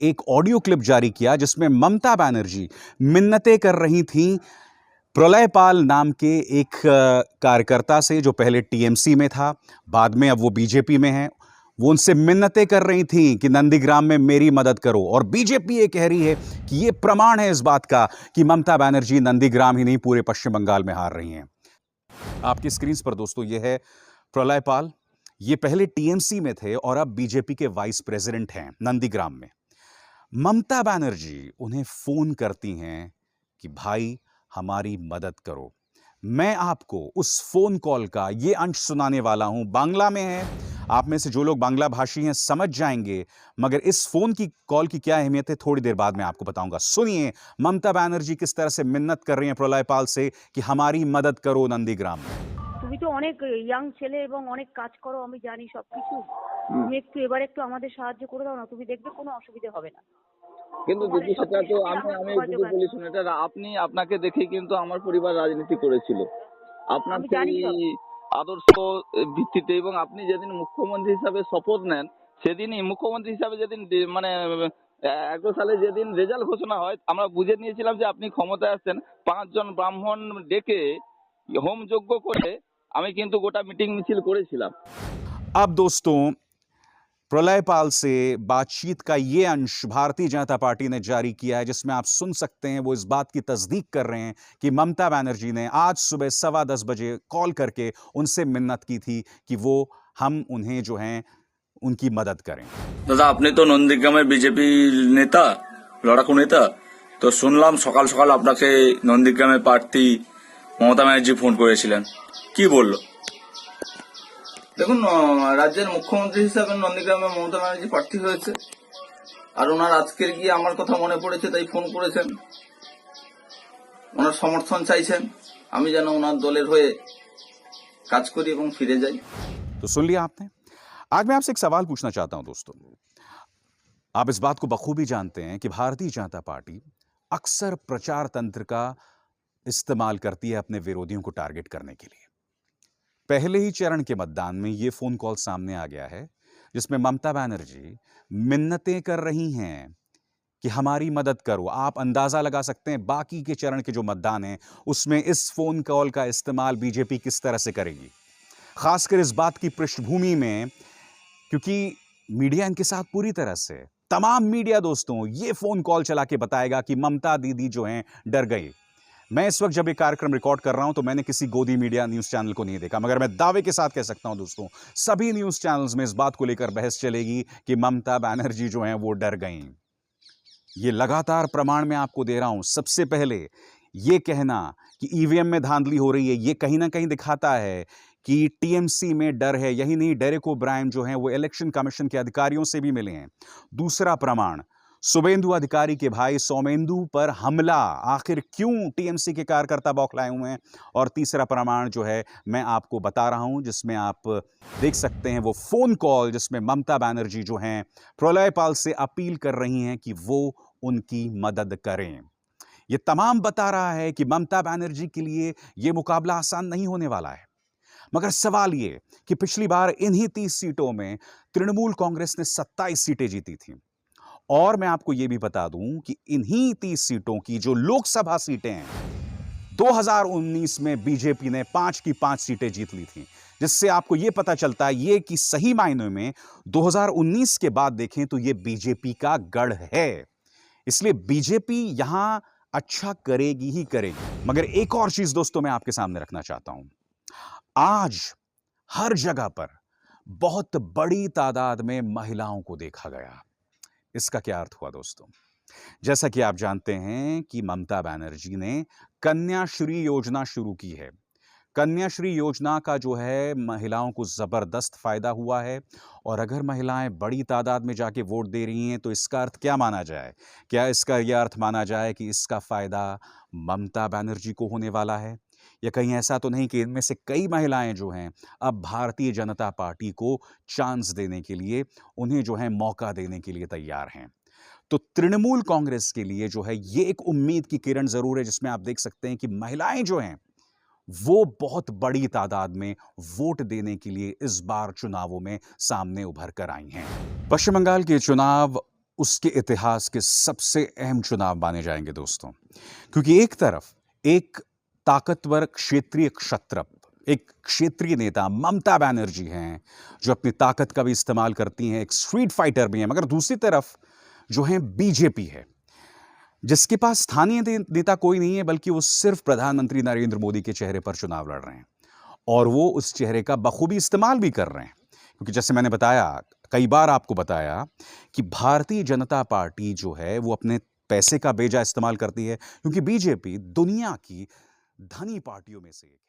एक audio clip जारी किया जिसमें ममता बनर्जी मिन्नतें कर रही थीं प्रलयपाल नाम के एक कार्यकर्ता से, जो पहले टीएमसी में था, बाद में अब वो बीजेपी में है। वो उनसे मिन्नतें कर रही थीं कि नंदीग्राम में मेरी मदद करो, और बीजेपी ये कह रही है कि ये प्रमाण है इस बात का कि ममता बनर्जी नंदीग्राम ही नहीं पूरे पश्चिम बंगाल में हार रही हैं। आपकी स्क्रीन पर दोस्तों ये है प्रलयपाल। ये पहले टीएमसी में थे और अब बीजेपी के वाइस प्रेसिडेंट हैं नंदीग्राम में। ममता बनर्जी उन्हें फोन करती हैं कि भाई हमारी मदद करो। मैं आपको उस फोन कॉल का ये अंश सुनाने वाला हूं। बांग्ला में है, आप में से जो लोग बांग्ला भाषी हैं समझ जाएंगे, मगर इस फोन की कॉल की क्या अहमियत है थोड़ी देर बाद मैं आपको बताऊंगा। सुनिए ममता बनर्जी किस तरह से मिन्नत कर रही हैं प्रलयपाल से कि हमारी मदद करो नंदीग्राम में। তুমি তো অনেক ইয়াং ছেলে এবং অনেক কাজ করো, আমি জানি সবকিছু। তুমি এবার একটু আমাদের সাহায্য করে দাও না, তুমি দেখবে কোনো অসুবিধা হবে না। কিন্তু দিদি সেটা তো আমি যদি বলি শুনে, এটা আপনি আপনাকে দেখেই কিন্তু আমার পরিবার রাজনীতি করেছিল আপনার সেই আদর্শ ভিত্তিতে, এবং আপনি যেদিন মুখ্যমন্ত্রী হিসাবে শপথ নেন সেদিনই মুখ্যমন্ত্রী হিসাবে যেদিন মানে 11 সালে যেদিন রেজাল্ট ঘোষণা হয়, আমরা বুঝে নিয়েছিলাম যে আপনি ক্ষমতায় আসছেন। 5 জন ব্রাহ্মণ ডেকে হোম যজ্ঞ করে আমি কিন্তু গোটা মিটিং মিছিল করেছিলাম। अब दोस्तों प्रलयपाल से बातचीत का ये अंश भारतीय जनता पार्टी ने जारी किया है, जिसमें आप सुन सकते हैं वो इस बात की तस्दीक कर रहे हैं कि ममता बनर्जी ने आज सुबह 10:15 बजे कॉल करके उनसे मिन्नत की थी कि वो हम उन्हें जो हैं उनकी मदद करें। দাদা, আপনি তো নন্দীগ্রামের বিজেপি নেতা, লড়াকু নেতা, তো শুনলাম সকাল সকাল আপনাকে নন্দীগ্রামের প্রার্থী মমতা ব্যানার্জি ফোন করেছিলেন, কি বললো? দেখুন, রাজ্যের মুখ্যমন্ত্রী হিসাবে নন্দীগ্রামে মমতা ব্যানার্জি প্রার্থী হয়েছে, আর ওনার আজকের গিয়ে আমার কথা মনে পড়েছে তাই ফোন করেছেন। ওনার সমর্থন চাইছেন, আমি যেন ওনার দলের হয়ে কাজ করি এবং ফিরে যাই। तो सुन लिया आपने। आज मैं आपसे एक सवाल पूछना चाहता हूं दोस्तों। आप इस बात को बखूबी जानते हैं कि भारतीय जनता पार्टी अक्सर प्रचार तंत्र का इस्तेमाल करती है अपने विरोधियों को टारगेट करने के लिए। पहले ही चरण के मतदान में यह फोन कॉल सामने आ गया है जिसमें ममता बनर्जी मिन्नतें कर रही हैं कि हमारी मदद करो। आप अंदाजा लगा सकते हैं बाकी के चरण के जो मतदान हैं उसमें इस फोन कॉल का इस्तेमाल बीजेपी किस तरह से करेगी, खासकर इस बात की पृष्ठभूमि में क्योंकि मीडिया इनके साथ पूरी तरह से, तमाम मीडिया दोस्तों ये फोन कॉल चला के बताएगा कि ममता दीदी जो हैं डर गई। मैं इस वक्त जब ये कार्यक्रम रिकॉर्ड कर रहा हूं तो मैंने किसी गोदी मीडिया न्यूज चैनल को नहीं देखा, मगर मैं दावे के साथ कह सकता हूं दोस्तों सभी न्यूज चैनल्स में इस बात को लेकर बहस चलेगी कि ममता बनर्जी जो हैं वो डर गई। ये लगातार प्रमाण मैं आपको दे रहा हूं। सबसे पहले ये कहना कि ईवीएम में धांधली हो रही है, ये कहीं ना कहीं दिखाता है कि टीएमसी में डर है। यही नहीं, डेरेक ओब्रायन जो हैं वो इलेक्शन कमीशन के अधिकारियों से भी मिले हैं। दूसरा प्रमाण, शुभेंदु अधिकारी के भाई सौमेंदु पर हमला, आखिर क्यों टीएमसी के कार्यकर्ता बौखलाए हुए हैं। और तीसरा प्रमाण जो है मैं आपको बता रहा हूं, जिसमें आप देख सकते हैं वो फोन कॉल जिसमें ममता बनर्जी जो हैं प्रलयपाल से अपील कर रही हैं कि वो उनकी मदद करें। ये तमाम बता रहा है कि ममता बनर्जी के लिए यह मुकाबला आसान नहीं होने वाला है। मगर सवाल यह कि पिछली बार इन्हीं 30 सीटों में तृणमूल कांग्रेस ने 27 सीटें जीती थीं, और मैं आपको यह भी बता दूं कि इन्हीं 30 सीटों की जो लोकसभा सीटें हैं 2019 में बीजेपी ने 5 की 5 सीटें जीत ली थीं, जिससे आपको यह पता चलता है ये कि सही मायनों में 2019 के बाद देखें तो यह बीजेपी का गढ़ है। इसलिए बीजेपी यहां अच्छा करेगी ही करेगी। मगर एक और चीज दोस्तों मैं आपके सामने रखना चाहता हूं। आज हर जगह पर बहुत बड़ी तादाद में महिलाओं को देखा गया। इसका क्या अर्थ हुआ दोस्तों? जैसा कि आप जानते हैं कि ममता बनर्जी ने कन्याश्री योजना शुरू की है। कन्याश्री योजना का जो है महिलाओं को जबरदस्त फायदा हुआ है, और अगर महिलाएं बड़ी तादाद में जाके वोट दे रही हैं तो इसका अर्थ क्या माना जाए? क्या इसका यह अर्थ माना जाए कि इसका फायदा ममता बनर्जी को होने वाला है? या कहीं ऐसा तो नहीं कि इनमें से कई महिलाएं जो हैं अब भारतीय जनता पार्टी को चांस देने के लिए, उन्हें जो है मौका देने के लिए तैयार हैं? तो तृणमूल कांग्रेस के लिए जो है ये एक उम्मीद की किरण जरूर है, जिसमें आप देख सकते हैं कि महिलाएं जो हैं वो बहुत बड़ी तादाद में वोट देने के लिए इस बार चुनावों में सामने उभर कर आई हैं। पश्चिम बंगाल के चुनाव उसके इतिहास के सबसे अहम चुनाव माने जाएंगे दोस्तों, क्योंकि एक तरफ एक ताकतवर क्षेत्रीय क्षत्रप, एक क्षेत्रीय नेता ममता बनर्जी हैं जो अपनी ताकत का भी इस्तेमाल करती हैं, एक स्ट्रीट फाइटर भी हैं, मगर दूसरी तरफ जो है बीजेपी है जिसके पास स्थानीय नेता कोई नहीं है, बल्कि वो सिर्फ प्रधानमंत्री नरेंद्र मोदी के चेहरे पर चुनाव लड़ रहे हैं और वो उस चेहरे का बखूबी इस्तेमाल भी कर रहे हैं। क्योंकि जैसे मैंने बताया, कई बार आपको बताया कि भारतीय जनता पार्टी जो है वो अपने पैसे का बेजा इस्तेमाल करती है, क्योंकि बीजेपी दुनिया की धनी पार्टियों में से एक है।